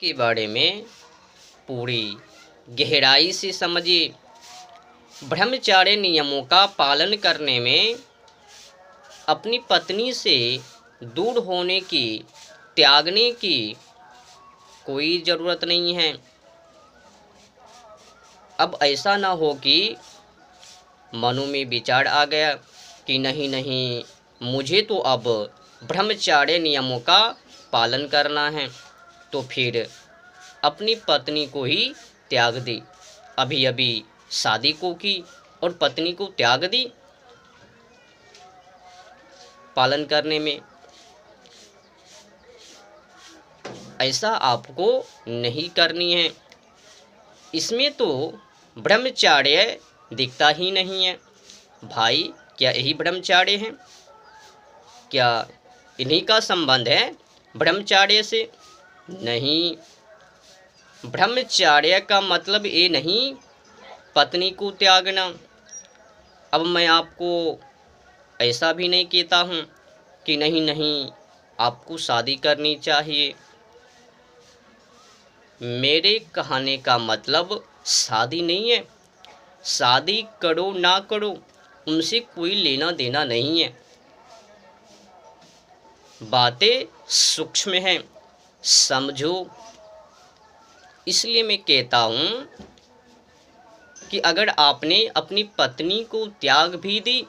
के बारे में पूरी गहराई से समझिए। ब्रह्मचर्य नियमों का पालन करने में अपनी पत्नी से दूर होने की, त्यागने की कोई ज़रूरत नहीं है। अब ऐसा ना हो कि मनो में विचार आ गया कि नहीं नहीं, मुझे तो अब ब्रह्मचर्य नियमों का पालन करना है, तो फिर अपनी पत्नी को ही त्याग दी। अभी अभी शादी को की और पत्नी को त्याग दी पालन करने में। ऐसा आपको नहीं करनी है। इसमें तो ब्रह्मचर्य दिखता ही नहीं है। भाई, क्या यही ब्रह्मचर्य है? क्या इन्हीं का संबंध है ब्रह्मचर्य से? नहीं, ब्रह्मचर्य का मतलब ये नहीं पत्नी को त्यागना। अब मैं आपको ऐसा भी नहीं कहता हूँ कि नहीं नहीं, आपको शादी करनी चाहिए। मेरे कहने का मतलब शादी नहीं है। शादी करो ना करो, उनसे कोई लेना देना नहीं है। बातें सूक्ष्म हैं, समझो। इसलिए मैं कहता हूँ कि अगर आपने अपनी पत्नी को त्याग भी दी,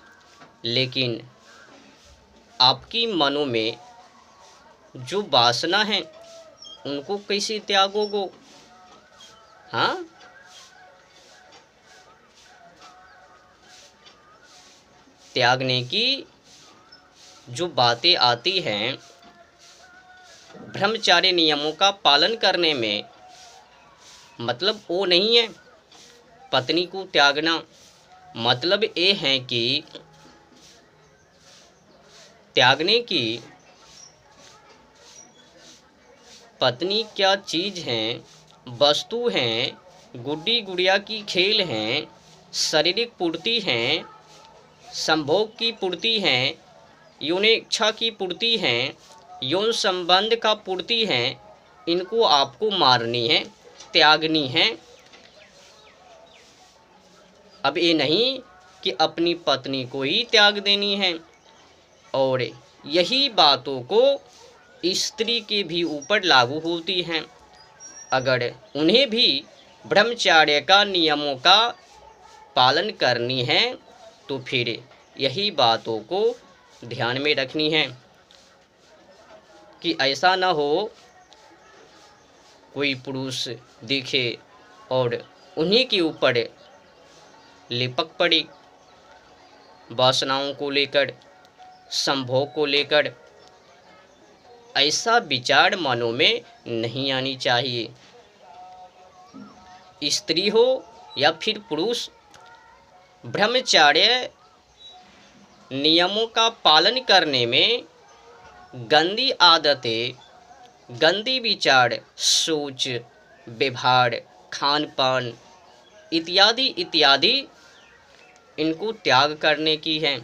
लेकिन आपकी मनो में जो वासना है उनको कैसे त्यागोगे? हाँ, त्यागने की जो बातें आती हैं ब्रह्मचर्य नियमों का पालन करने में, मतलब वो नहीं है पत्नी को त्यागना। मतलब ये है कि त्यागने की पत्नी क्या चीज़ हैं, वस्तु हैं, गुड्डी गुड़िया की खेल हैं, शारीरिक पूर्ति हैं, संभोग की पूर्ति हैं, यौन इच्छा की पूर्ति हैं, यौन संबंध का पूर्ति हैं, इनको आपको मारनी है, त्यागनी है। अब ये नहीं कि अपनी पत्नी को ही त्याग देनी है। और यही बातों को स्त्री के भी ऊपर लागू होती हैं। अगर उन्हें भी ब्रह्मचर्य का नियमों का पालन करनी है, तो फिर यही बातों को ध्यान में रखनी है कि ऐसा ना हो कोई पुरुष दिखे और उन्हीं के ऊपर लिपक पड़े, वासनाओं को लेकर, संभोग को लेकर। ऐसा विचार मनों में नहीं आनी चाहिए। स्त्री हो या फिर पुरुष, ब्रह्मचर्य नियमों का पालन करने में गंदी आदतें, गंदी विचार, सोच, व्यवहार, खान पान इत्यादि इत्यादि इनको त्याग करने की है।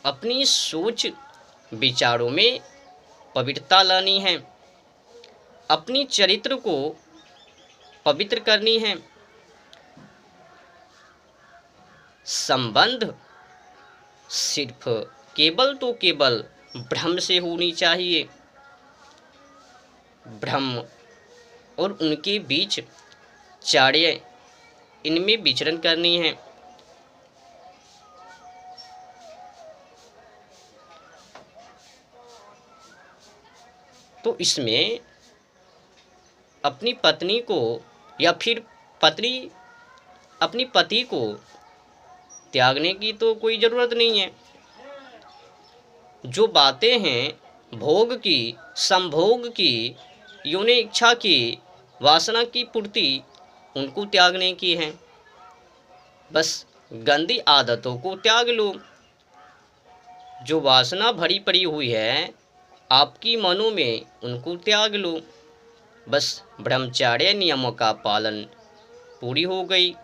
अपनी सोच विचारों में पवित्रता लानी है, अपनी चरित्र को पवित्र करनी है। संबंध सिर्फ केवल तो केवल ब्रह्म से होनी चाहिए। ब्रह्म और उनके बीच चार्य, इनमें विचरण करनी है। तो इसमें अपनी पत्नी को या फिर पत्नी अपनी पति को त्यागने की तो कोई ज़रूरत नहीं है। जो बातें हैं भोग की, संभोग की, यौन इच्छा की, वासना की पूर्ति, उनको त्यागने की है। बस गंदी आदतों को त्याग लो। जो वासना भरी पड़ी हुई है आपकी मनो में, उनको त्याग लो। बस ब्रह्मचर्य नियमों का पालन पूरी हो गई।